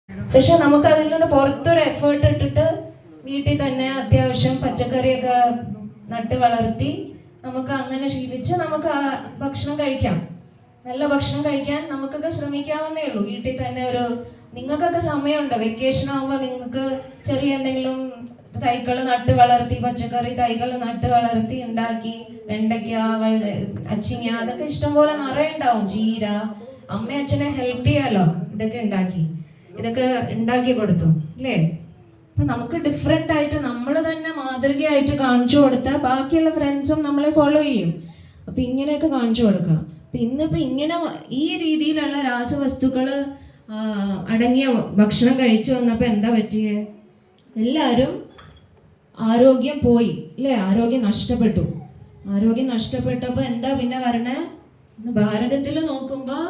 പക്ഷെ നമുക്ക് അതിൽ നിന്ന് പുറത്തൊരു എഫേർട്ട് ഇട്ടിട്ട് വീട്ടിൽ തന്നെ അത്യാവശ്യം പച്ചക്കറിയൊക്കെ നട്ട് വളർത്തി നമുക്ക് അങ്ങനെ ശീലിച്ച് നമുക്ക് ആ ഭക്ഷണം കഴിക്കാം. നല്ല ഭക്ഷണം കഴിക്കാൻ നമുക്കൊക്കെ ശ്രമിക്കാവുന്നേ ഉള്ളൂ. വീട്ടിൽ തന്നെ ഒരു നിങ്ങൾക്കൊക്കെ സമയമുണ്ട്. വെക്കേഷൻ ആകുമ്പോൾ നിങ്ങൾക്ക് ചെറിയ എന്തെങ്കിലും തൈകൾ നട്ട് വളർത്തി, പച്ചക്കറി തൈകൾ നട്ട് വളർത്തി ഉണ്ടാക്കി, വെണ്ടയ്ക്ക, അച്ചിങ്ങ, അതൊക്കെ ഇഷ്ടംപോലെ നിറയെ ഉണ്ടാവും. ചീര, അമ്മ അച്ഛനെ ഹെൽപ്പ് ചെയ്യാലോ. ഇതൊക്കെ ഉണ്ടാക്കി കൊടുത്തു അല്ലേ? അപ്പൊ നമുക്ക് ഡിഫറെന്റ് ആയിട്ട് നമ്മൾ തന്നെ മാതൃകയായിട്ട് കാണിച്ചു കൊടുത്താൽ ബാക്കിയുള്ള ഫ്രണ്ട്സും നമ്മളെ ഫോളോ ചെയ്യും. അപ്പൊ ഇങ്ങനെയൊക്കെ കാണിച്ചു കൊടുക്കുക. അപ്പൊ ഇന്നിപ്പോ ഇങ്ങനെ ഈ രീതിയിലുള്ള രാസവസ്തുക്കൾ അടങ്ങിയ ഭക്ഷണം കഴിച്ചു വന്നപ്പോ എന്താ പറ്റിയേ? എല്ലാവരും ആരോഗ്യം പോയി അല്ലേ? ആരോഗ്യം നഷ്ടപ്പെട്ടപ്പോൾ എന്താ പിന്നെ വരണേ? ഭാരതത്തിൽ നോക്കുമ്പോൾ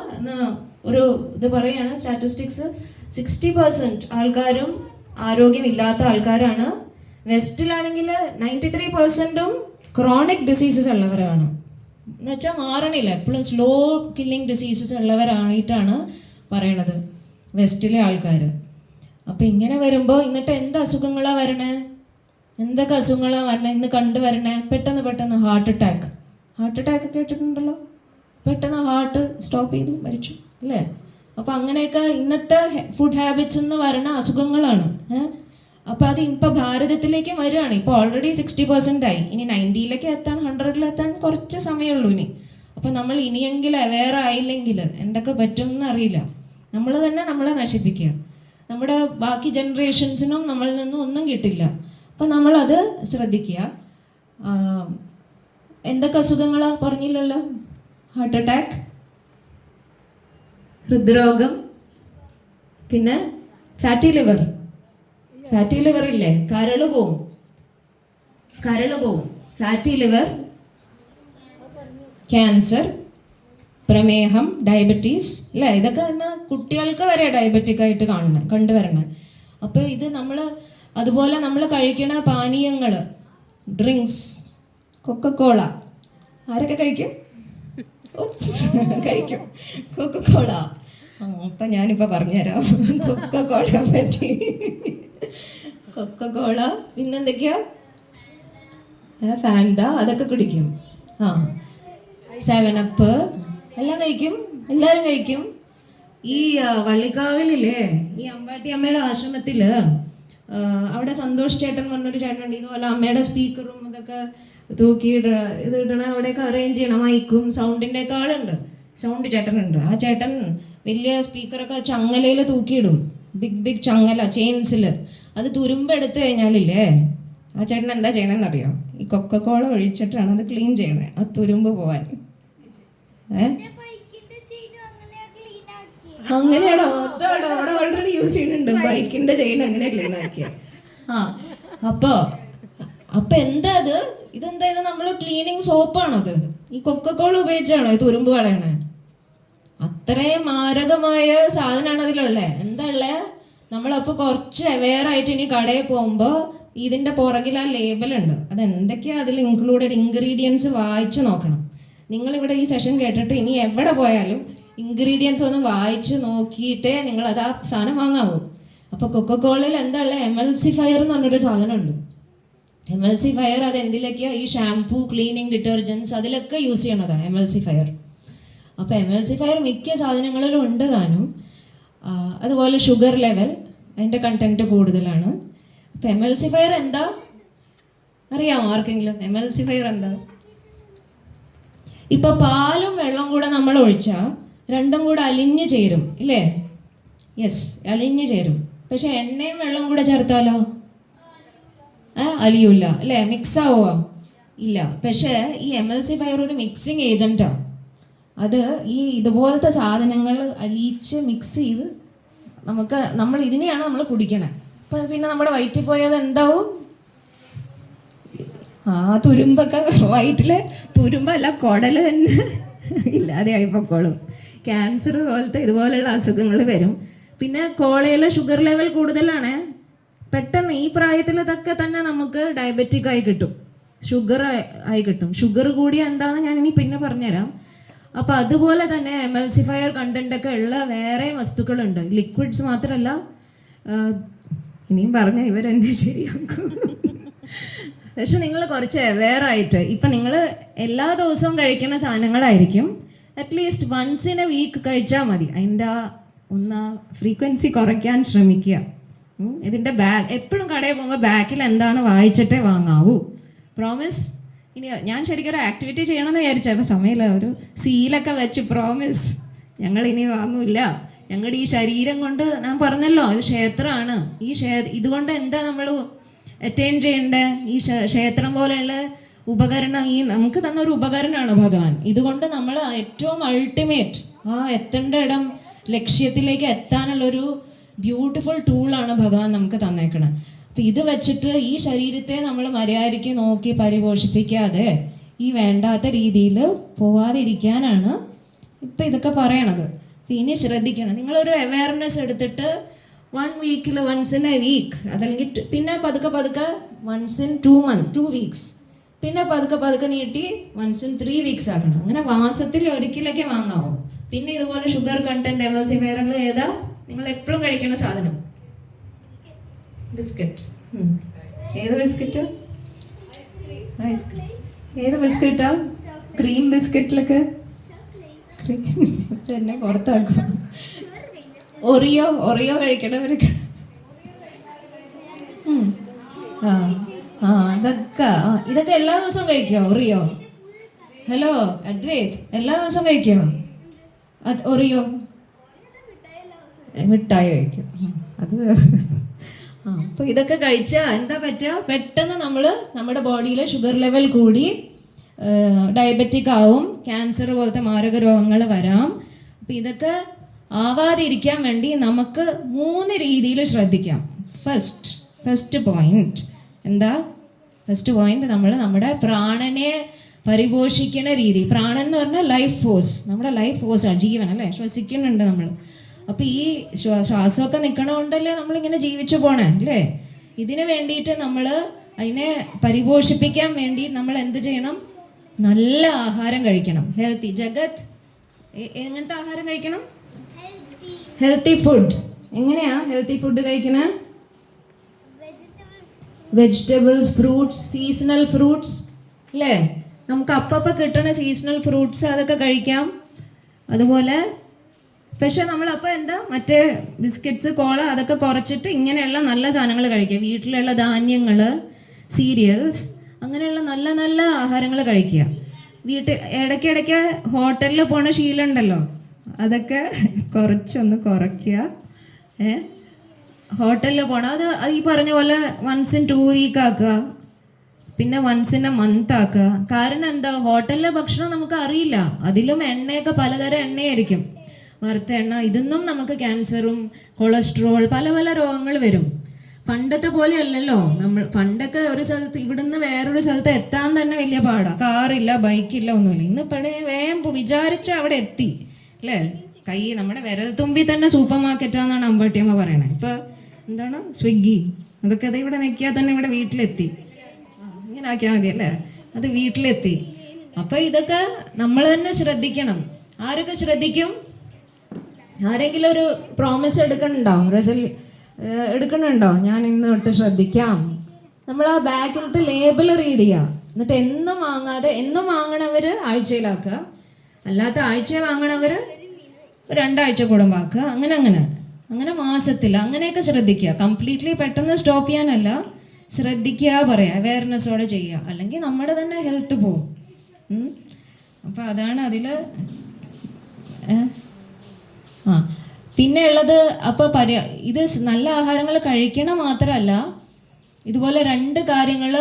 ഒരു ഇത് പറയാണ് സ്റ്റാറ്റിസ്റ്റിക്സ്, 60% ആൾക്കാരും ആരോഗ്യമില്ലാത്ത ആൾക്കാരാണ്. വെസ്റ്റിലാണെങ്കിൽ 93%ഉം ക്രോണിക് ഡിസീസസ് ഉള്ളവരാണ്. എന്നുവെച്ചാൽ മാറണില്ല, എപ്പോഴും സ്ലോ കില്ലിങ് ഡിസീസസ് ഉള്ളവരായിട്ടാണ് പറയണത് വെസ്റ്റിലെ ആൾക്കാർ. അപ്പം ഇങ്ങനെ വരുമ്പോൾ എന്നിട്ട് എന്ത് അസുഖങ്ങളാണ് വരണേ? എന്തൊക്കെ അസുഖങ്ങളാണ് വരണേ ഇന്ന് കണ്ടുവരണേ? പെട്ടെന്ന് ഹാർട്ട് അറ്റാക്ക് കേട്ടിട്ടുണ്ടല്ലോ. പെട്ടെന്ന് ഹാർട്ട് സ്റ്റോപ്പ് ചെയ്തു മരിച്ചു അല്ലേ? അപ്പോൾ അങ്ങനെയൊക്കെ ഇന്നത്തെ ഫുഡ് ഹാബിറ്റ്സ് എന്ന് പറയുന്ന അസുഖങ്ങളാണ്. അപ്പോൾ അത് ഇപ്പോൾ ഭാരതത്തിലേക്ക് വരികയാണ്. ഇപ്പോൾ ഓൾറെഡി 60% ആയി. ഇനി 90-ലേക്ക് എത്താൻ, 100-ലെത്താൻ കുറച്ച് സമയമുള്ളൂ ഇനി. അപ്പോൾ നമ്മൾ ഇനിയെങ്കിലും അവെയർ ആയില്ലെങ്കിൽ എന്തൊക്കെ പറ്റും എന്നറിയില്ല. നമ്മൾ തന്നെ നമ്മളെ നശിപ്പിക്കുക. നമ്മുടെ ബാക്കി ജനറേഷൻസിനും നമ്മളിൽ നിന്നും ഒന്നും കിട്ടില്ല. അപ്പോൾ നമ്മളത് ശ്രദ്ധിക്കുക. എന്തൊക്കെ അസുഖങ്ങളാണ് പറഞ്ഞില്ലല്ലോ? ഹാർട്ട് അറ്റാക്ക്, ഹൃദ്രോഗം, പിന്നെ ഫാറ്റി ലിവർ ഇല്ലേ? കരള് പോവും. ഫാറ്റി ലിവർ, ക്യാൻസർ, പ്രമേഹം, ഡയബറ്റീസ് അല്ലേ? ഇതൊക്കെ ഇന്ന് കുട്ടികൾക്ക് വരെ ഡയബറ്റിക് ആയിട്ട് കണ്ടുവരണം. അപ്പോൾ ഇത് അതുപോലെ നമ്മൾ കഴിക്കണ പാനീയങ്ങൾ, ഡ്രിങ്ക്സ്, കൊക്കക്കോള ആരൊക്കെ കഴിക്കും? കഴിക്കും കൊക്കക്കോള. അപ്പം ഞാനിപ്പോൾ പറഞ്ഞുതരാം കൊക്കക്കോള പറ്റി. കൊക്കക്കോള, പിന്നെന്തൊക്കെയാ? ഫാൻഡ, അതൊക്കെ കുടിക്കും. 7 Up എല്ലാം കഴിക്കും, എല്ലാവരും കഴിക്കും. ഈ വള്ളിക്കാവിലില്ലേ, ഈ അമ്പാട്ടി അമ്മയുടെ ആശ്രമത്തിൽ അവിടെ സന്തോഷ് ചേട്ടൻ പറഞ്ഞൊരു ചേട്ടനുണ്ട്. ഇതുപോലെ അമ്മയുടെ സ്പീക്കറും ഇതൊക്കെ തൂക്കി ഇതിടണ അവിടെയൊക്കെ അറേഞ്ച് ചെയ്യണം. മൈക്കും സൗണ്ടിൻ്റെ ഒക്കെ ആളുണ്ട്. സൗണ്ട് ചേട്ടനുണ്ട്. ആ ചേട്ടൻ വലിയ സ്പീക്കറൊക്കെ ചങ്ങലയിൽ തൂക്കിയിടും. ബിഗ് ചങ്ങല, ചെയിൻസിൽ. അത് തുരുമ്പെടുത്ത് കഴിഞ്ഞാലില്ലേ, ആ ചേട്ടൻ എന്താ ചെയ്യണമെന്നറിയോ? ഈ കൊക്കക്കോള ഒഴിച്ചിട്ടാണ് അത് ക്ലീൻ ചെയ്യണത്, ആ തുരുമ്പ് പോവാൻ. അങ്ങനെയാണോ? അവിടെ ഓൾറെഡി യൂസ് ചെയ്യുന്നുണ്ട്. ബൈക്കിന്റെ ചെയിൻ അങ്ങനെ ക്ലീൻ ആക്കിയ. അപ്പൊ എന്താ ഇതെന്താ? ഇത് നമ്മൾ ക്ലീനിങ് സോപ്പാണത്. ഈ കൊക്കക്കോള ഉപയോഗിച്ചാണോ ഈ തുരുമ്പ് കളയണേ? അത്രയും മാരകമായ സാധനമാണ് അതിലുള്ളത്. എന്താ ഉള്ളത്? നമ്മളപ്പോൾ കുറച്ച് അവെയർ ആയിട്ട് ഇനി കടയിൽ പോകുമ്പോൾ ഇതിൻ്റെ പുറകിൽ ആ ലേബലുണ്ട്. അതെന്തൊക്കെയാണ് അതിൽ ഇൻക്ലൂഡഡ് ഇൻഗ്രീഡിയൻസ് വായിച്ചു നോക്കണം. നിങ്ങളിവിടെ ഈ സെഷൻ കേട്ടിട്ട് ഇനി എവിടെ പോയാലും ഇൻഗ്രീഡിയൻസ് ഒന്ന് വായിച്ച് നോക്കിയിട്ടേ നിങ്ങളത് ആ സാധനം വാങ്ങാവൂ. അപ്പോൾ കൊക്കക്കോളയിൽ എന്താ ഉള്ളത്? എമൽസിഫയർ എന്ന് പറഞ്ഞൊരു സാധനമുണ്ട്. എമൽസിഫയർ അത് എന്തിലൊക്കെയാണ്? ഈ ഷാംപൂ, ക്ലീനിങ് ഡിറ്റർജൻസ്, അതിലൊക്കെ യൂസ് ചെയ്യണതാണ് എമൽസിഫയർ. അപ്പോൾ എമൽസിഫയർ മിക്ക സാധനങ്ങളിലും ഉണ്ട് താനും. അതുപോലെ ഷുഗർ ലെവൽ, അതിൻ്റെ കണ്ടൻറ്റ് കൂടുതലാണ്. അപ്പോൾ എമൽസിഫയർ എന്താ അറിയാമോ ആർക്കെങ്കിലും? എമൽസിഫയർ എന്താ? ഇപ്പോൾ പാലും വെള്ളം കൂടെ നമ്മൾ ഒഴിച്ചാൽ രണ്ടും കൂടെ അലിഞ്ഞു ചേരും ഇല്ലേ? യെസ്, അലിഞ്ഞു ചേരും. പക്ഷെ എണ്ണയും വെള്ളം കൂടെ ചേർത്താലോ അലിയൂല അല്ലേ? മിക്സ് ആവുക ഇല്ല. പക്ഷേ ഈ എമൽസിഫയർ ഒരു മിക്സിങ് ഏജൻറ്റാണ്. അത് ഈ ഇതുപോലത്തെ സാധനങ്ങൾ അലിയിച്ച് മിക്സ് ചെയ്ത് നമ്മൾ ഇതിനെയാണ് നമ്മൾ കുടിക്കണേ. അപ്പം പിന്നെ നമ്മുടെ വയറ്റിൽ പോയത് എന്താവും? തുരുമ്പൊക്കെ വയറ്റിലെ തുരുമ്പല്ല, കുടൽ തന്നെ ഇല്ലാതെ ആയിപ്പോക്കോളും. ക്യാൻസർ പോലത്തെ ഇതുപോലെയുള്ള അസുഖങ്ങൾ വരും. പിന്നെ കോളയിൽ ഷുഗർ ലെവൽ കൂടുതലാണ്. പെട്ടെന്ന് ഈ പ്രായത്തിൽ ഇതൊക്കെ തന്നെ നമുക്ക് ഡയബറ്റിക് ആയി കിട്ടും, ഷുഗർ ആയി കിട്ടും. ഷുഗർ കൂടിയ എന്താണെന്ന് ഞാൻ ഇനി പിന്നെ പറഞ്ഞുതരാം. അപ്പോൾ അതുപോലെ തന്നെ എമൽസിഫയർ കണ്ടൻ്റൊക്കെ ഉള്ള വേറെ വസ്തുക്കളുണ്ട്. ലിക്വിഡ്സ് മാത്രമല്ല, ഇനിയും പറഞ്ഞ ഇവരെന്നെ ശരിയാക്കും. പക്ഷെ നിങ്ങൾ കുറച്ച് അവെയറായിട്ട്, ഇപ്പം നിങ്ങൾ എല്ലാ ദിവസവും കഴിക്കുന്ന സാധനങ്ങളായിരിക്കും, at least once in a week കഴിച്ചാൽ മതി. അതിൻ്റെ ഒന്ന് ഫ്രീക്വൻസി കുറയ്ക്കാൻ ശ്രമിക്കുക. ഇതിൻ്റെ എപ്പോഴും കടയിൽ പോകുമ്പോൾ ബാക്കിൽ എന്താണെന്ന് വായിച്ചിട്ടേ വാങ്ങാവൂ. പ്രോമിസ്. ഇനി ഞാൻ ശരിക്കും ഒരു ആക്ടിവിറ്റി ചെയ്യണമെന്ന് വിചാരിച്ചു, അപ്പോൾ സമയമില്ല. ഒരു സീലൊക്കെ വെച്ച് പ്രോമിസ്, ഞങ്ങളിനി വാങ്ങൂല്ല. ഞങ്ങളുടെ ഈ ശരീരം കൊണ്ട്, ഞാൻ പറഞ്ഞല്ലോ ഇത് ക്ഷേത്രമാണ്. ഈ ഇതുകൊണ്ട് എന്താ നമ്മൾ അറ്റൈൻ ചെയ്യേണ്ടത്? ഈ ക്ഷേത്രം പോലെയുള്ള ഉപകരണം, ഈ നമുക്ക് തന്നൊരു ഉപകരണമാണ് ഭഗവാൻ. ഇതുകൊണ്ട് നമ്മൾ ഏറ്റവും അൾട്ടിമേറ്റ് എത്തേണ്ട ഇടം, ലക്ഷ്യത്തിലേക്ക് എത്താനുള്ളൊരു ബ്യൂട്ടിഫുൾ ടൂളാണ് ഭഗവാൻ നമുക്ക് തന്നേക്കണം. അപ്പം ഇത് വെച്ചിട്ട് ഈ ശരീരത്തെ നമ്മൾ മര്യാദയ്ക്ക് നോക്കി പരിപോഷിപ്പിക്കാതെ ഈ വേണ്ടാത്ത രീതിയിൽ പോവാതിരിക്കാനാണ് ഇപ്പം ഇതൊക്കെ പറയണത്. ഇനി ശ്രദ്ധിക്കണം, നിങ്ങളൊരു അവയർനെസ് എടുത്തിട്ട് 1 വീക്കിൽ വൺസ് ഇൻ എ വീക്ക്, അതല്ലെങ്കിൽ പിന്നെ പതുക്കെ വൺസ് ഇൻ 2 വീക്സ്, പിന്നെ പതുക്കെ നീട്ടി വൺസ് ഇൻ 3 വീക്സ് ആക്കണം. അങ്ങനെ മാസത്തിൽ ഒരിക്കലൊക്കെ വാങ്ങാവോ. പിന്നെ ഇതുപോലെ ഷുഗർ കണ്ടന്റ് എമൽസിഫയറുകൾ ഏതാ നിങ്ങൾ എപ്പോഴും കഴിക്കുന്ന സാധനം? ബിസ്ക്കറ്റ്. ഏത് ബിസ്ക്കറ്റ്? ഏത് ബിസ്ക്കറ്റാ? ക്രീം ബിസ്ക്കറ്റിലൊക്കെ എന്നെ പുറത്താക്കും. ഒറിയോ കഴിക്കണവരൊക്കെ ഇതൊക്കെ എല്ലാ ദിവസവും കഴിക്കോ? ഒറിയോ? ഹലോ അദ്വൈത്, എല്ലാ ദിവസവും കഴിക്കോ ഒറിയോ? മിഠായി കഴിക്കും. അത് അപ്പോൾ ഇതൊക്കെ കഴിച്ചാൽ എന്താ പറ്റുക? പെട്ടെന്ന് നമ്മുടെ ബോഡിയിലെ ഷുഗർ ലെവൽ കൂടി ഡയബറ്റിക് ആവും, ക്യാൻസർ പോലത്തെ മാരക രോഗങ്ങൾ വരാം. അപ്പം ഇതൊക്കെ ആവാതിരിക്കാൻ വേണ്ടി നമുക്ക് 3 രീതിയിൽ ശ്രദ്ധിക്കാം. ഫസ്റ്റ് പോയിന്റ് എന്താ? ഫസ്റ്റ് പോയിന്റ് നമ്മൾ നമ്മുടെ പ്രാണനെ പരിപോഷിക്കുന്ന രീതി. പ്രാണൻ എന്ന് പറഞ്ഞാൽ ലൈഫ് ഫോഴ്സ്, നമ്മുടെ ലൈഫ് ഫോഴ്സാണ്, ജീവൻ അല്ലേ, ശ്വസിക്കുന്നുണ്ട് നമ്മൾ. അപ്പോൾ ഈ ശ്വാസമൊക്കെ നിൽക്കണമുണ്ടല്ലേ നമ്മളിങ്ങനെ ജീവിച്ചു പോണേ അല്ലേ. ഇതിന് വേണ്ടിയിട്ട് നമ്മൾ അതിനെ പരിപോഷിപ്പിക്കാൻ വേണ്ടി നമ്മൾ എന്ത് ചെയ്യണം? നല്ല ആഹാരം കഴിക്കണം. ഹെൽത്തി ജഗത് എങ്ങനത്തെ ആഹാരം കഴിക്കണം? Healthy food. എങ്ങനെയാ ഹെൽത്തി ഫുഡ് കഴിക്കണേ? വെജിറ്റബിൾസ്, ഫ്രൂട്ട്സ്, സീസണൽ ഫ്രൂട്ട്സ് അല്ലേ, നമുക്ക് അപ്പം കിട്ടുന്ന സീസണൽ ഫ്രൂട്ട്സ് അതൊക്കെ കഴിക്കാം. അതുപോലെ പക്ഷെ നമ്മളപ്പോൾ എന്താ മറ്റേ ബിസ്ക്കറ്റ്സ്, കോള അതൊക്കെ കുറച്ചിട്ട് ഇങ്ങനെയുള്ള നല്ല സാധനങ്ങൾ കഴിക്കുക. വീട്ടിലുള്ള ധാന്യങ്ങൾ, സീരിയൽസ്, അങ്ങനെയുള്ള നല്ല നല്ല ആഹാരങ്ങൾ കഴിക്കുക. ഇടയ്ക്കിടയ്ക്ക് ഹോട്ടലിൽ പോണ ശീലം ഉണ്ടല്ലോ, അതൊക്കെ കുറച്ചൊന്ന് കുറയ്ക്കുക. ഹോട്ടലിൽ പോകണം അത് ഈ പറഞ്ഞ പോലെ വൺസ് ഇൻ 2 വീക്ക് ആക്കുക, പിന്നെ വൺസ് ഇൻ എ മന്ത് ആക്കുക. കാരണം എന്താ? ഹോട്ടലിലെ ഭക്ഷണം നമുക്ക് അറിയില്ല, അതിലും എണ്ണയൊക്കെ പലതരം എണ്ണയായിരിക്കും, വറുത്ത എണ്ണ. ഇതൊന്നും നമുക്ക് ക്യാൻസറും കൊളസ്ട്രോൾ പല പല രോഗങ്ങൾ വരും. പണ്ടത്തെ പോലെ അല്ലല്ലോ. പണ്ടൊക്കെ ഒരു സ്ഥലത്ത് ഇവിടുന്ന് വേറൊരു സ്ഥലത്ത് എത്താൻ തന്നെ വലിയ പാടാണ്. കാറില്ല, ബൈക്കില്ല, ഒന്നുമില്ല. ഇന്ന് വേഗം വിചാരിച്ച അവിടെ എത്തി അല്ലേ. നമ്മുടെ വിരൽ തുമ്പി തന്നെ സൂപ്പർ മാർക്കറ്റാന്നാണ് അമ്പട്ടിയമ്മ പറയണേ. ഇപ്പം എന്താണ് സ്വിഗ്ഗി, അതൊക്കെ അത് ഇവിടെ നിൽക്കിയാൽ തന്നെ ഇവിടെ വീട്ടിലെത്തി. ഇങ്ങനെ ആക്കിയാൽ മതി അല്ലേ, അത് വീട്ടിലെത്തി. അപ്പം ഇതൊക്കെ നമ്മൾ തന്നെ ശ്രദ്ധിക്കണം. ആരൊക്കെ ശ്രദ്ധിക്കും? ആരെങ്കിലും ഒരു പ്രോമിസ് എടുക്കണുണ്ടോ? ഞാൻ ഇന്ന് തൊട്ട് ശ്രദ്ധിക്കാം. നമ്മൾ ആ ബാക്കിലത്തെ ലേബിൾ റീഡ് ചെയ്യുക. എന്നിട്ട് എന്നും വാങ്ങാതെ, എന്നും വാങ്ങണവർ ആഴ്ചയിലാക്കുക, അല്ലാത്ത ആഴ്ച വാങ്ങണവർ 2 ആഴ്ച കൂടുമ്പോൾ ആക്കുക. അങ്ങനെ മാസത്തിൽ അങ്ങനെയൊക്കെ ശ്രദ്ധിക്കുക. കംപ്ലീറ്റ്ലി പെട്ടെന്ന് സ്റ്റോപ്പ് ചെയ്യാനല്ല, ശ്രദ്ധിക്കുക, പറയുക, അവെയർനെസ്സോടെ ചെയ്യുക. അല്ലെങ്കിൽ നമ്മുടെ തന്നെ ഹെൽത്ത് പോവും. അപ്പം അതാണ് അതിൽ. പിന്നെ ഉള്ളത് അപ്പോൾ ഇത് നല്ല ആഹാരങ്ങൾ കഴിക്കണ മാത്രമല്ല, ഇതുപോലെ 2 കാര്യങ്ങൾ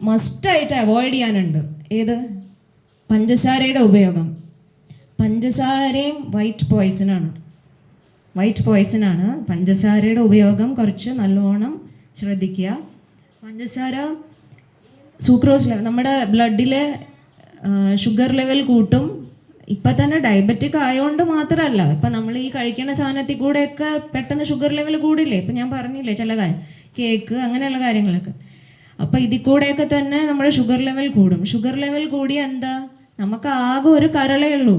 മസ്റ്റായിട്ട് അവോയ്ഡ് ചെയ്യാനുണ്ട്. ഏത്? പഞ്ചസാരയുടെ ഉപയോഗം. പഞ്ചസാരയും വൈറ്റ് പോയ്സണാണ്. പഞ്ചസാരയുടെ ഉപയോഗം കുറച്ച് നല്ലോണം ശ്രദ്ധിക്കുക. പഞ്ചസാര സൂക്രോസ് ലെവൽ, നമ്മുടെ ബ്ലഡിലെ ഷുഗർ ലെവൽ കൂട്ടും. ഇപ്പം തന്നെ ഡയബറ്റിക് ആയതുകൊണ്ട് മാത്രമല്ല, ഇപ്പം നമ്മൾ ഈ കഴിക്കുന്ന സാധനത്തിൽ കൂടെയൊക്കെ പെട്ടെന്ന് ഷുഗർ ലെവൽ കൂടില്ലേ. ഇപ്പം ഞാൻ പറഞ്ഞില്ലേ ചില കാര്യം, കേക്ക് അങ്ങനെയുള്ള കാര്യങ്ങളൊക്കെ. അപ്പം ഇതിൽ കൂടെയൊക്കെ തന്നെ നമ്മുടെ ഷുഗർ ലെവൽ കൂടും. ഷുഗർ ലെവൽ കൂടിയ എന്താ? നമുക്ക് ആകെ ഒരു കരളേ ഉള്ളൂ,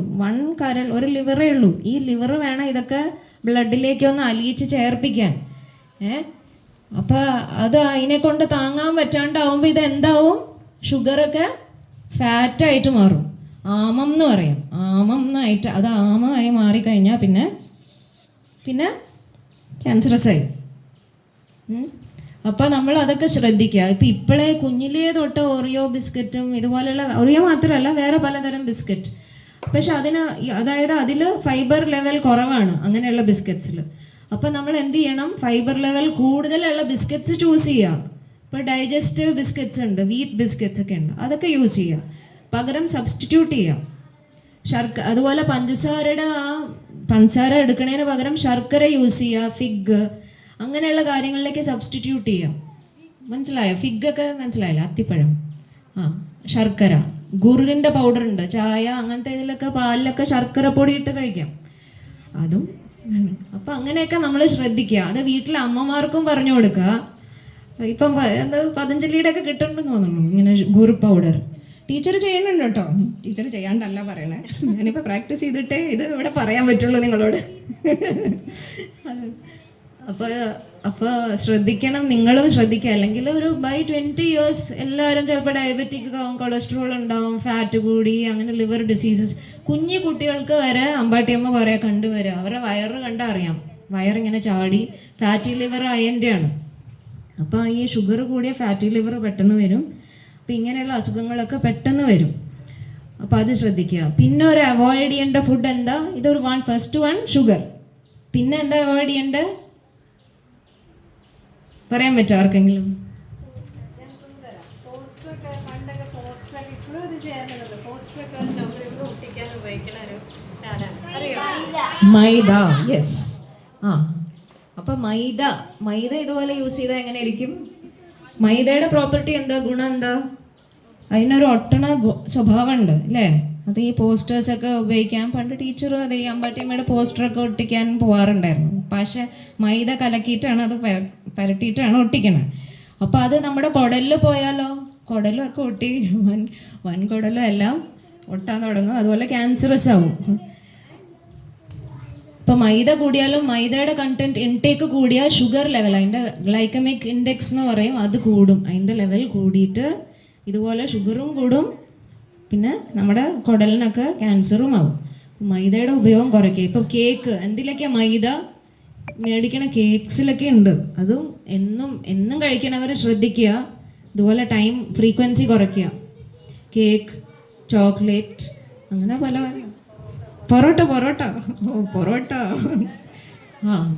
ഒരു ലിവറേ ഉള്ളൂ. ഈ ലിവർ വേണം ഇതൊക്കെ ബ്ലഡിലേക്ക് ഒന്ന് അലിയിച്ച് ചേർപ്പിക്കാൻ. അപ്പം അത് അതിനെ കൊണ്ട് താങ്ങാൻ പറ്റാണ്ടാവുമ്പോൾ ഇത് എന്താവും, ഷുഗറൊക്കെ ഫാറ്റായിട്ട് മാറും. ആമം എന്ന് പറയും, ആമം എന്നായിട്ട് അത് ആമമായി മാറിക്കഴിഞ്ഞാൽ പിന്നെ ക്യാൻസറസ് ആയി. അപ്പോൾ നമ്മൾ അതൊക്കെ ശ്രദ്ധിക്കുക. ഇപ്പം ഇപ്പോഴേ കുഞ്ഞിലേ തൊട്ട് ഓറിയോ ബിസ്ക്കറ്റും ഇതുപോലെയുള്ള, ഓറിയോ മാത്രമല്ല വേറെ പലതരം ബിസ്ക്കറ്റ്, പക്ഷെ അതായത് അതിൽ ഫൈബർ ലെവൽ കുറവാണ് അങ്ങനെയുള്ള ബിസ്ക്കറ്റ്സിൽ. അപ്പോൾ നമ്മൾ എന്ത് ചെയ്യണം, ഫൈബർ ലെവൽ കൂടുതലുള്ള ബിസ്ക്കറ്റ്സ് ചൂസ് ചെയ്യുക. ഇപ്പോൾ ഡൈജസ്റ്റീവ് ബിസ്ക്കറ്റ്സ് ഉണ്ട്, വീറ്റ് ബിസ്ക്കറ്റ്സ് ഒക്കെ ഉണ്ട്, അതൊക്കെ യൂസ് ചെയ്യുക. പകരം സബ്സ്റ്റിറ്റ്യൂട്ട് ചെയ്യുക. അതുപോലെ പഞ്ചസാര എടുക്കുന്നതിന് പകരം ശർക്കര യൂസ് ചെയ്യുക, ഫിഗ് അങ്ങനെയുള്ള കാര്യങ്ങളിലേക്ക് സബ്സ്റ്റിറ്റ്യൂട്ട് ചെയ്യുക. മനസ്സിലായോ? ഫിഗൊക്കെ മനസ്സിലായില്ല, അത്തിപ്പഴം, ശർക്കര, ഗുറിൻ്റെ പൗഡർ ഉണ്ട്, ചായ അങ്ങനത്തെ ഇതിലൊക്കെ പാലിലൊക്കെ ശർക്കര പൊടി ഇട്ട് കഴിക്കാം, അതും. അപ്പം അങ്ങനെയൊക്കെ നമ്മൾ ശ്രദ്ധിക്കുക. അത് വീട്ടിലെ അമ്മമാർക്കും പറഞ്ഞു കൊടുക്കുക. ഇപ്പം എന്താ പതഞ്ജലിയുടെ ഒക്കെ കിട്ടുന്നുണ്ടെന്ന് തോന്നുന്നു ഇങ്ങനെ ഗുർ പൗഡർ. ടീച്ചർ ചെയ്യുന്നുണ്ട് കേട്ടോ, ടീച്ചർ ചെയ്യാണ്ടല്ല പറയണേ, ഞാനിപ്പോൾ പ്രാക്ടീസ് ചെയ്തിട്ടേ ഇത് ഇവിടെ പറയാൻ പറ്റുള്ളൂ നിങ്ങളോട്. അപ്പോൾ ശ്രദ്ധിക്കണം, നിങ്ങളും ശ്രദ്ധിക്കുക. അല്ലെങ്കിൽ ഒരു ബൈ 20 years എല്ലാവരും ചിലപ്പോൾ ഡയബറ്റിക് ആവും, കൊളസ്ട്രോൾ ഉണ്ടാവും, ഫാറ്റ് കൂടി, അങ്ങനെ ലിവർ ഡിസീസസ്. കുഞ്ഞു കുട്ടികൾക്ക് വരെ അമ്പാട്ടിയമ്മ പറയാൻ കണ്ടുവരിക, അവരുടെ വയറ് കണ്ടാൽ അറിയാം, വയറിങ്ങനെ ചാടി. ഫാറ്റി ലിവർ അയൻ്റെയാണ്. അപ്പോൾ ഈ ഷുഗർ കൂടിയ ഫാറ്റി ലിവർ പെട്ടെന്ന് വരും. അപ്പോൾ ഇങ്ങനെയുള്ള അസുഖങ്ങളൊക്കെ പെട്ടെന്ന് വരും. അപ്പോൾ അത് ശ്രദ്ധിക്കുക. പിന്നെ ഒരു അവോയ്ഡ് ചെയ്യേണ്ട ഫുഡ് എന്താ, ഇതൊരു ഫസ്റ്റ് വൺ ഷുഗർ. പിന്നെ എന്താ അവോയ്ഡ് ചെയ്യേണ്ടത് പറയാൻ പറ്റുമോ ആർക്കെങ്കിലും? മൈദ, യെസ്. അപ്പം മൈദ ഇതുപോലെ യൂസ് ചെയ്താൽ എങ്ങനെ ഇരിക്കും? മൈദയുടെ പ്രോപ്പർട്ടി എന്താ, ഗുണം എന്താ? അതിനൊരു ഒട്ടണ സ്വഭാവമുണ്ട് അല്ലേ? അത് ഈ പോസ്റ്റേഴ്സൊക്കെ ഉപയോഗിക്കാൻ പണ്ട് ടീച്ചർ അത് ഈ അമ്പാട്ടിയമ്മയുടെ പോസ്റ്ററൊക്കെ ഒട്ടിക്കാൻ പോകാറുണ്ടായിരുന്നു. പക്ഷേ മൈദ കലക്കിയിട്ടാണ് അത് പരട്ടിയിട്ടാണ് ഒട്ടിക്കണത്. അപ്പോൾ അത് നമ്മുടെ കുടലിൽ പോയാലോ, കുടലൊക്കെ ഒട്ടി വൻകുടലും എല്ലാം ഒട്ടാൻ തുടങ്ങും. അതുപോലെ ക്യാൻസറസ് ആവും. ഇപ്പോൾ മൈദ കൂടിയാലും മൈദയുടെ കണ്ടന്റ് ഇൻടേക്ക് കൂടിയാൽ ഷുഗർ ലെവൽ, അതിൻ്റെ ഗ്ലൈക്കമിക് ഇൻഡെക്സ് എന്ന് പറയും, അത് കൂടും. അതിൻ്റെ ലെവൽ കൂടിയിട്ട് ഇതുപോലെ ഷുഗറും കൂടും, പിന്നെ നമ്മുടെ കുടലിനൊക്കെ ക്യാൻസറും ആവും. മൈദയുടെ ഉപയോഗം കുറയ്ക്കുക. ഇപ്പോൾ കേക്ക്, എന്തിലൊക്കെയാണ് മൈദ മേടിക്കണ, കേക്ക്സിലൊക്കെ ഉണ്ട്. അതും എന്നും കഴിക്കണവർ ശ്രദ്ധിക്കുക. ഇതുപോലെ ടൈം ഫ്രീക്വൻസി കുറയ്ക്കുക. കേക്ക്, ചോക്ലേറ്റ്, അങ്ങനെ പല കാര്യം.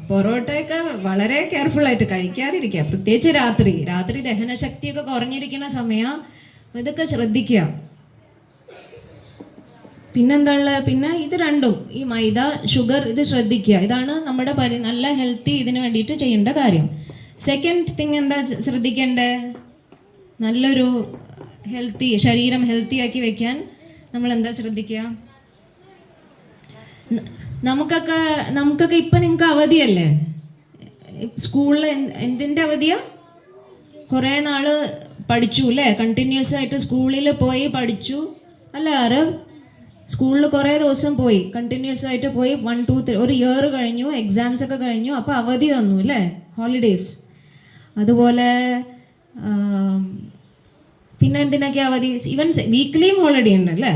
പൊറോട്ടയൊക്കെ വളരെ കെയർഫുള്ളായിട്ട് കഴിക്കാതിരിക്കുക, പ്രത്യേകിച്ച് രാത്രി ദഹനശക്തിയൊക്കെ കുറഞ്ഞിരിക്കുന്ന സമയം. ഇതൊക്കെ ശ്രദ്ധിക്കുക. പിന്നെ ഇത് രണ്ടും, ഈ മൈദ, ഷുഗർ, ഇത് ശ്രദ്ധിക്കുക. ഇതാണ് നമ്മുടെ നല്ല ഹെൽത്തി ഇതിന് വേണ്ടിയിട്ട് ചെയ്യേണ്ട കാര്യം. സെക്കൻഡ് തിങ് എന്താ ശ്രദ്ധിക്കേണ്ടത്? നല്ലൊരു ശരീരം ഹെൽത്തി ആക്കി വെക്കാൻ നമ്മൾ എന്താ ശ്രദ്ധിക്കുക? നമുക്കൊക്കെ ഇപ്പം നിങ്ങൾക്ക് അവധിയല്ലേ സ്കൂളിൽ? എന്തിൻ്റെ അവധിയാ? കുറേ നാൾ പഠിച്ചു അല്ലേ? കണ്ടിന്യൂസ് ആയിട്ട് സ്കൂളിൽ പോയി പഠിച്ചു അല്ലേ? സ്കൂളിൽ കുറേ ദിവസം പോയി, കണ്ടിന്യൂസ് ആയിട്ട് പോയി, 1, 2, 3 ഒരു ഇയർ കഴിഞ്ഞു, എക്സാംസ് ഒക്കെ കഴിഞ്ഞു, അപ്പോൾ അവധി തന്നു അല്ലേ, ഹോളിഡേയ്സ്. അതുപോലെ പിന്നെ എന്തിനൊക്കെ അവധി? ഈവൻ വീക്ക്ലിയും ഹോളിഡേ ഉണ്ട് അല്ലേ?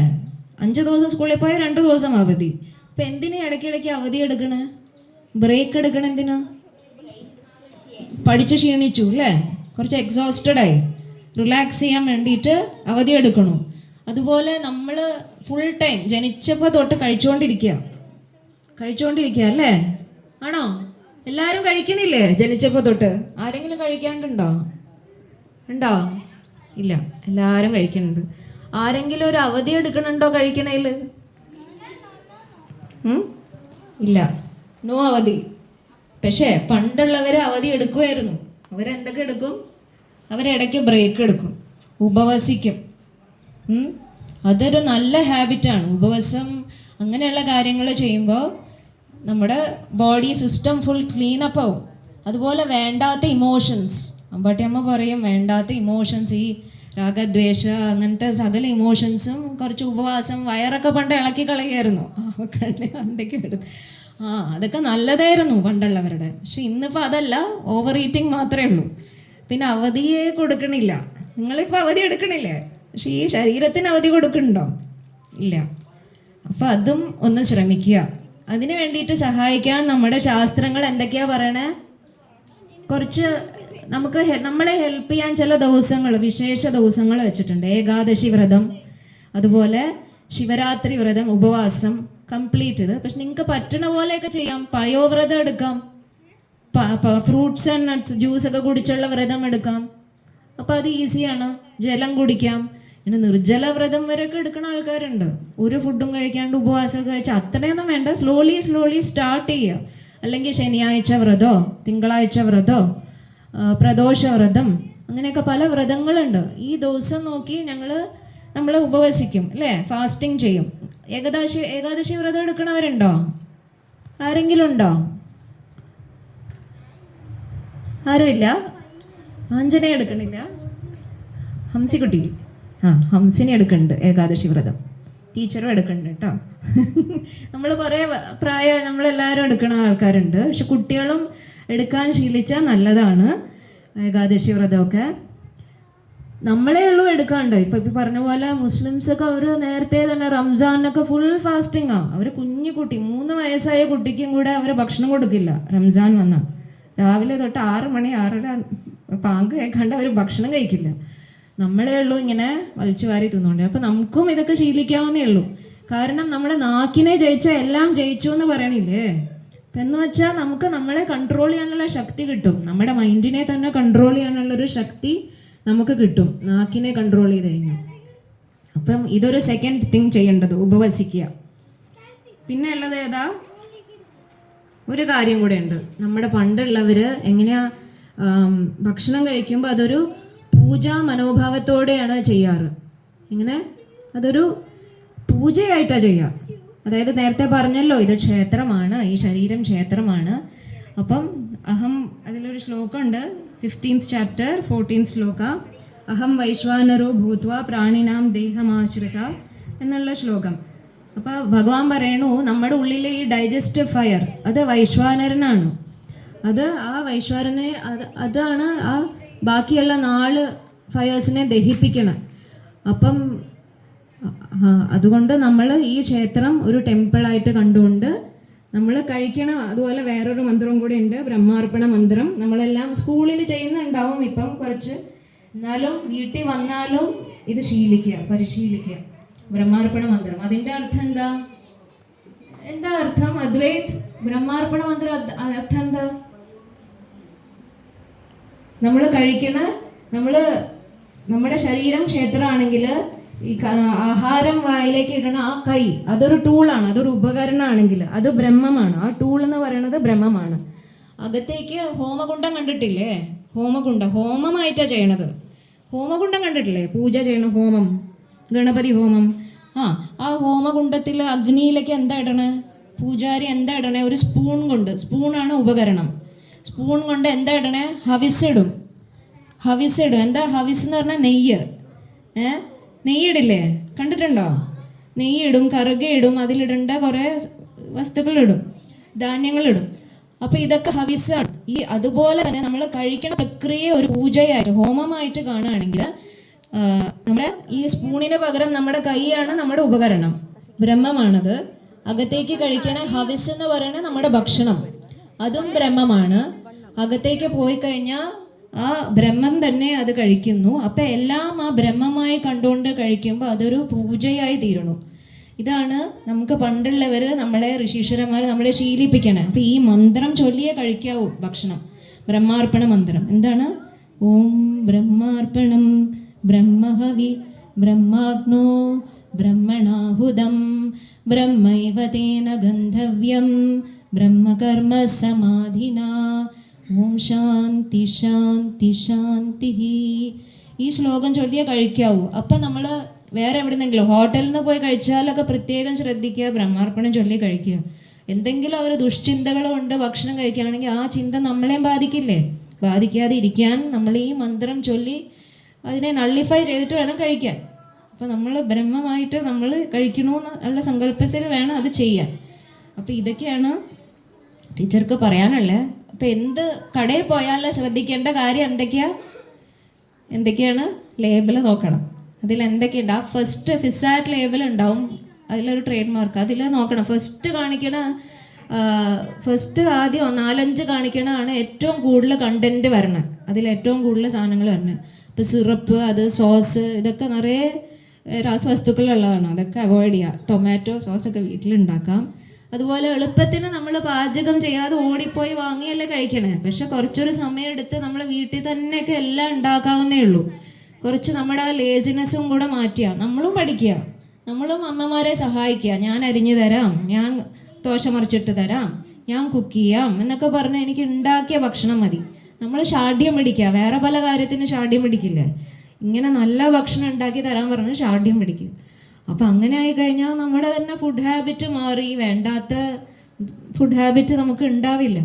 5 ദിവസം സ്കൂളിൽ പോയാൽ 2 ദിവസം അവധി. അപ്പോൾ എന്തിനാ ഇടയ്ക്കിടയ്ക്ക് അവധി എടുക്കണേ, ബ്രേക്ക് എടുക്കണം? എന്തിനാ? പഠിച്ച് ക്ഷീണിച്ചു അല്ലേ, കുറച്ച് എക്സോസ്റ്റഡായി, റിലാക്സ് ചെയ്യാൻ വേണ്ടിയിട്ട് അവധി എടുക്കണു. അതുപോലെ നമ്മൾ ഫുൾ ടൈം ജനിച്ചപ്പോൾ തൊട്ട് കഴിച്ചുകൊണ്ടിരിക്കുക അല്ലേ? ആണോ? എല്ലാവരും കഴിക്കണില്ലേ ജനിച്ചപ്പോൾ തൊട്ട്? ആരെങ്കിലും കഴിക്കാണ്ടുണ്ടോ? ഇല്ല, എല്ലാവരും കഴിക്കുന്നുണ്ട്. ആരെങ്കിലും ഒരു അവധി എടുക്കണുണ്ടോ കഴിക്കണേൽ? ഇല്ല, നോ അവധി. പക്ഷേ പണ്ടുള്ളവർ അവധി എടുക്കുമായിരുന്നു. അവരെന്തൊക്കെ എടുക്കും? അവരിടയ്ക്ക് ബ്രേക്ക് എടുക്കും, ഉപവസിക്കും. അതൊരു നല്ല ഹാബിറ്റാണ്. ഉപവാസം അങ്ങനെയുള്ള കാര്യങ്ങൾ ചെയ്യുമ്പോൾ നമ്മുടെ ബോഡി സിസ്റ്റം ഫുൾ ക്ലീനപ്പ് ആവും. അതുപോലെ വേണ്ടാത്ത ഇമോഷൻസ്, അമ്പാട്ടിയമ്മ പറയും, വേണ്ടാത്ത ഇമോഷൻസ്, ഈ രാഗദ്വേഷ അങ്ങനത്തെ സകല ഇമോഷൻസും കുറച്ച് ഉപവാസം, വയറൊക്കെ പണ്ട് ഇളക്കി കളയായിരുന്നു, എന്തൊക്കെ എടുത്ത് അതൊക്കെ നല്ലതായിരുന്നു പണ്ടുള്ളവരുടെ. പക്ഷെ ഇന്നിപ്പോൾ അതല്ല, ഓവർ ഈറ്റിംഗ് മാത്രമേ ഉള്ളൂ. പിന്നെ അവധിയെ കൊടുക്കണില്ല. നിങ്ങളിപ്പോൾ അവധി എടുക്കണില്ലേ? പക്ഷെ ഈ ശരീരത്തിന് അവധി കൊടുക്കണുണ്ടോ? ഇല്ല. അപ്പം അതും ഒന്ന് ശ്രമിക്കുക. അതിന് വേണ്ടിയിട്ട് സഹായിക്കാൻ നമ്മുടെ ശാസ്ത്രങ്ങൾ എന്തൊക്കെയാ പറയണേ? കുറച്ച് നമുക്ക് നമ്മളെ ഹെൽപ്പ് ചെയ്യാൻ ചില ദിവസങ്ങൾ, വിശേഷ ദിവസങ്ങൾ വെച്ചിട്ടുണ്ട്. ഏകാദശി വ്രതം, അതുപോലെ ശിവരാത്രി വ്രതം, ഉപവാസം കംപ്ലീറ്റ് ചെയ്ത്. പക്ഷെ നിങ്ങൾക്ക് പറ്റണ പോലെയൊക്കെ ചെയ്യാം. പയോവ്രതം എടുക്കാം, ഫ്രൂട്ട്സ് ആൻഡ് നട്ട്സ് ജ്യൂസൊക്കെ കുടിച്ചുള്ള വ്രതം എടുക്കാം. അപ്പോൾ അത് ഈസിയാണ്. ജലം കുടിക്കാം. ഇങ്ങനെ നിർജ്ജല വ്രതം വരെയൊക്കെ എടുക്കുന്ന ആൾക്കാരുണ്ട്. ഒരു ഫുഡും കഴിക്കാണ്ട് ഉപവാസമൊക്കെ കഴിച്ചാൽ അത്രയൊന്നും വേണ്ട. സ്ലോലി സ്റ്റാർട്ട് ചെയ്യുക. അല്ലെങ്കിൽ ശനിയാഴ്ച വ്രതമോ തിങ്കളാഴ്ച വ്രതമോ പ്രദോഷ വ്രതം, അങ്ങനെയൊക്കെ പല വ്രതങ്ങളുണ്ട്. ഈ ദിവസം നോക്കി നമ്മൾ ഉപവസിക്കും അല്ലേ, ഫാസ്റ്റിംഗ് ചെയ്യും. ഏകാദശി വ്രതം എടുക്കണവരുണ്ടോ? ആരെങ്കിലും ഉണ്ടോ? ആരുമില്ല. ആഞ്ജനേയ എടുക്കണില്ല. ഹംസിക്കുട്ടി ഹംസിനെ എടുക്കുന്നുണ്ട് ഏകാദശി വ്രതം. ടീച്ചറും എടുക്കുന്നുണ്ട് കേട്ടോ. നമ്മൾ കുറേ നമ്മളെല്ലാവരും എടുക്കുന്ന ആൾക്കാരുണ്ട്. പക്ഷെ കുട്ടികളും എടുക്കാൻ ശീലിച്ചാൽ നല്ലതാണ് ഏകാദശി വ്രതമൊക്കെ. നമ്മളേ ഉള്ളൂ എടുക്കാണ്ട്. ഇപ്പം പറഞ്ഞ പോലെ മുസ്ലിംസൊക്കെ അവർ നേരത്തെ തന്നെ റംസാനൊക്കെ ഫുൾ ഫാസ്റ്റിങ്ങാണ്. അവർ കുഞ്ഞു കുട്ടി 3 വയസ്സായ കുട്ടിക്കും കൂടെ അവർ ഭക്ഷണം കൊടുക്കില്ല. റംസാൻ വന്നാൽ രാവിലെ തൊട്ട് 6 മണി 6:30 പാങ്ക് കേൾക്കാണ്ട് അവർ ഭക്ഷണം കഴിക്കില്ല. നമ്മളേ ഉള്ളൂ ഇങ്ങനെ വലിച്ചു വാരി തിന്നുകൊണ്ട്. അപ്പം നമുക്കും ഇതൊക്കെ ശീലിക്കാവുന്നേ ഉള്ളൂ. കാരണം നമ്മുടെ നാക്കിനെ ജയിച്ചാൽ എല്ലാം ജയിച്ചു എന്ന് പറയണില്ലേ? എന്ന് വെച്ചാൽ നമുക്ക് നമ്മളെ കൺട്രോൾ ചെയ്യാനുള്ള ശക്തി കിട്ടും. നമ്മുടെ മൈൻഡിനെ തന്നെ കൺട്രോൾ ചെയ്യാനുള്ളൊരു ശക്തി നമുക്ക് കിട്ടും നാക്കിനെ കൺട്രോൾ ചെയ്ത് കഴിഞ്ഞാൽ. അപ്പം ഇതൊരു സെക്കൻഡ് തിങ് ചെയ്യേണ്ടത്, ഉപവസിക്കുക. പിന്നെ ഉള്ളത് ഏതാ? ഒരു കാര്യം കൂടെ ഉണ്ട്. നമ്മുടെ പണ്ടുള്ളവർ എങ്ങനെയാ ഭക്ഷണം കഴിക്കുമ്പോൾ അതൊരു പൂജാ മനോഭാവത്തോടെയാണ് ചെയ്യാറ്. ഇങ്ങനെ അതൊരു പൂജയായിട്ടാണ് ചെയ്യുക. അതായത് നേരത്തെ പറഞ്ഞല്ലോ, ഇത് ക്ഷേത്രമാണ്, ഈ ശരീരം ക്ഷേത്രമാണ്. അപ്പം അതിലൊരു ശ്ലോകമുണ്ട്, 15th chapter 14th ശ്ലോക. അഹം വൈശ്വാനരോ ഭൂത്വ പ്രാണിനാം ദേഹമാശ്രിത എന്നുള്ള ശ്ലോകം. അപ്പോൾ ഭഗവാൻ പറയണു, നമ്മുടെ ഉള്ളിലെ ഈ ഡൈജസ്റ്റീവ് ഫയർ അത് വൈശ്വാനരനാണ്. ആ വൈശ്വാനരനെ അതാണ് ആ ബാക്കിയുള്ള 4 ഫയേഴ്സിനെ ദഹിപ്പിക്കണം. അപ്പം അതുകൊണ്ട് നമ്മൾ ഈ ക്ഷേത്രം ഒരു ടെമ്പിളായിട്ട് കണ്ടുകൊണ്ട് നമ്മൾ കഴിക്കണം. അതുപോലെ വേറൊരു മന്ത്രവും കൂടി ഉണ്ട്, ബ്രഹ്മാർപ്പണ മന്ത്രം. നമ്മളെല്ലാം സ്കൂളിൽ ചെയ്യുന്നുണ്ടാവും ഇപ്പം കുറച്ച്. എന്നാലും വീട്ടിൽ വന്നാലും ഇത് പരിശീലിക്കുക. ബ്രഹ്മാർപ്പണ മന്ത്രം, അതിൻ്റെ അർത്ഥം എന്താ അർത്ഥം? അദ്വൈത് ബ്രഹ്മാർപ്പണ മന്ത്രം അർത്ഥം എന്താ? നമ്മൾ നമ്മുടെ ശരീരം ക്ഷേത്രമാണെങ്കിൽ ഈ ആഹാരം വായിലേക്ക് ഇടണ ആ കൈ അതൊരു ടൂളാണ്, അതൊരു ഉപകരണമാണെങ്കിൽ അത് ബ്രഹ്മമാണ്. ആ ടൂൾ എന്ന് പറയുന്നത് ബ്രഹ്മമാണ്. അകത്തേക്ക് ഹോമകുണ്ടം കണ്ടിട്ടില്ലേ? ഹോമമായിട്ടാണ് ചെയ്യണത്. ഹോമകുണ്ടം കണ്ടിട്ടില്ലേ? പൂജ ചെയ്യണ ഹോമം, ഗണപതി ഹോമം. ആ ഹോമകുണ്ടത്തിൽ അഗ്നിയിലേക്ക് എന്താ ഇടണേ? പൂജാരി എന്താ ഇടണേ? ഒരു സ്പൂണാണ് ഉപകരണം. സ്പൂൺ കൊണ്ട് എന്താ ഇടണേ? ഹവിസിടും. എന്താ ഹവിസ് എന്ന് പറഞ്ഞാൽ നെയ്യ്. നെയ്യിടില്ലേ? കണ്ടിട്ടുണ്ടോ? നെയ്യിടും, കറുകയിടും, അതിലിടേണ്ട കുറേ വസ്തുക്കളിടും, ധാന്യങ്ങളിടും. അപ്പോൾ ഇതൊക്കെ ഹവിസാണ്. അതുപോലെ തന്നെ നമ്മൾ കഴിക്കുന്ന പ്രക്രിയ ഒരു പൂജയായിട്ട് ഹോമമായിട്ട് കാണുകയാണെങ്കിൽ നമ്മുടെ ഈ സ്പൂണിന് പകരം നമ്മുടെ കൈയാണ് നമ്മുടെ ഉപകരണം, ബ്രഹ്മമാണത്. അകത്തേക്ക് കഴിക്കണ ഹവിസ് എന്ന് പറയുന്നത് നമ്മുടെ ഭക്ഷണം, അതും ബ്രഹ്മമാണ്. അകത്തേക്ക് പോയി കഴിഞ്ഞാൽ ആ ബ്രഹ്മം തന്നെ അത് കഴിക്കുന്നു. അപ്പം എല്ലാം ആ ബ്രഹ്മമായി കണ്ടുകൊണ്ട് കഴിക്കുമ്പോൾ അതൊരു പൂജയായി തീരണു. ഇതാണ് നമുക്ക് പണ്ടുള്ളവർ ഋഷീശ്വരന്മാർ നമ്മളെ ശീലിപ്പിക്കണേ. അപ്പം ഈ മന്ത്രം ചൊല്ലിയേ കഴിക്കാവൂ ഭക്ഷണം. ബ്രഹ്മാർപ്പണ മന്ത്രം എന്താണ്? ഓം ബ്രഹ്മാർപ്പണം ബ്രഹ്മഹവി ബ്രഹ്മാഗ്നോ ബ്രഹ്മണാഹുതം ബ്രഹ്മൈവ തേന ഗന്ധവ്യം ബ്രഹ്മകർമ്മ സമാധിനാ ഓം ശാന്തി ശാന്തി ശാന്തി. ഈ ശ്ലോകം ചൊല്ലിയേ കഴിക്കാവൂ. അപ്പം നമ്മൾ വേറെ എവിടെന്നെങ്കിലും ഹോട്ടലിൽ നിന്ന് പോയി കഴിച്ചാലൊക്കെ പ്രത്യേകം ശ്രദ്ധിക്കുക, ബ്രഹ്മാർപ്പണം ചൊല്ലി കഴിക്കുക. എന്തെങ്കിലും അവർ ദുഷ്ചിന്തകൾ കൊണ്ട് ഭക്ഷണം കഴിക്കുകയാണെങ്കിൽ ആ ചിന്ത നമ്മളെയും ബാധിക്കില്ലേ? ബാധിക്കാതെ ഇരിക്കാൻ നമ്മൾ ഈ മന്ത്രം ചൊല്ലി അതിനെ നള്ളിഫൈ ചെയ്തിട്ട് വേണം കഴിക്കാൻ. അപ്പോൾ നമ്മൾ ബ്രഹ്മമായിട്ട് നമ്മൾ കഴിക്കണമെന്നുള്ള സങ്കല്പത്തിൽ വേണം അത് ചെയ്യാൻ. അപ്പോൾ ഇതൊക്കെയാണ് ടീച്ചർക്ക് പറയാനുള്ളത്. അപ്പം എന്ത് കടയിൽ പോയാലും ശ്രദ്ധിക്കേണ്ട കാര്യം എന്തൊക്കെയാണ് ലേബിൾ നോക്കണം. അതിൽ എന്തൊക്കെയുണ്ട്, ആ ഫസ്റ്റ് ഫിസാറ്റ് ലേബിൾ ഉണ്ടാവും, അതിലൊരു ട്രേഡ് മാർക്ക്, അതിൽ നോക്കണം. ഫസ്റ്റ് ആദ്യം 4-5 കാണിക്കണതാണ് ഏറ്റവും കൂടുതൽ കണ്ടൻറ്റ് വരണം, അതിലേറ്റവും കൂടുതൽ സാധനങ്ങൾ വരണം. ഇപ്പോൾ സിറപ്പ്, അത് സോസ്, ഇതൊക്കെ നിറയെ രാസവസ്തുക്കളുള്ളതാണ്, അതൊക്കെ അവോയ്ഡ് ചെയ്യുക. ടൊമാറ്റോ സോസൊക്കെ വീട്ടിലുണ്ടാക്കാം. അതുപോലെ എളുപ്പത്തിന് നമ്മൾ പാചകം ചെയ്യാതെ ഓടിപ്പോയി വാങ്ങിയല്ലേ കഴിക്കണേ. പക്ഷെ കുറച്ചൊരു സമയം എടുത്ത് നമ്മൾ വീട്ടിൽ തന്നെയൊക്കെ എല്ലാം ഉണ്ടാക്കാവുന്നേ ഉള്ളൂ. കുറച്ച് നമ്മുടെ ആ ലേസിനെസ്സും കൂടെ മാറ്റുക, നമ്മളും പഠിക്കുക, നമ്മളും അമ്മമാരെ സഹായിക്കുക. ഞാൻ അരിഞ്ഞു തരാം, ഞാൻ ദോശ മറിച്ചിട്ട് തരാം, ഞാൻ കുക്ക് ചെയ്യാം എന്നൊക്കെ പറഞ്ഞാൽ എനിക്ക് ഉണ്ടാക്കിയ ഭക്ഷണം മതി. നമ്മൾ ഷാഠ്യം പിടിക്കുക, വേറെ പല കാര്യത്തിന് ഷാഠ്യം പിടിക്കില്ല. ഇങ്ങനെ നല്ല ഭക്ഷണം ഉണ്ടാക്കി തരാൻ പറഞ്ഞ് ഷാഠ്യം പിടിക്കും. അപ്പം അങ്ങനെ ആയിക്കഴിഞ്ഞാൽ നമ്മുടെ തന്നെ ഫുഡ് ഹാബിറ്റ് മാറി, വേണ്ടാത്ത ഫുഡ് ഹാബിറ്റ് നമുക്ക് ഉണ്ടാവില്ല.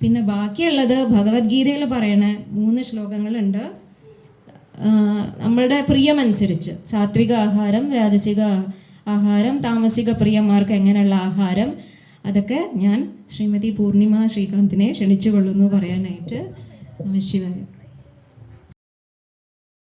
പിന്നെ ബാക്കിയുള്ളത് ഭഗവത്ഗീതയിൽ പറയണ 3 ശ്ലോകങ്ങളുണ്ട്. നമ്മളുടെ പ്രിയമനുസരിച്ച് സാത്വിക ആഹാരം, രാജസിക ആഹാരം, താമസിക പ്രിയന്മാർക്ക് എങ്ങനെയുള്ള ആഹാരം, അതൊക്കെ ഞാൻ ശ്രീമതി പൂർണിമ ശ്രീകാന്തിനെ ക്ഷണിച്ചു കൊള്ളുന്നു പറയാനായിട്ട്. നമഃശിവായ.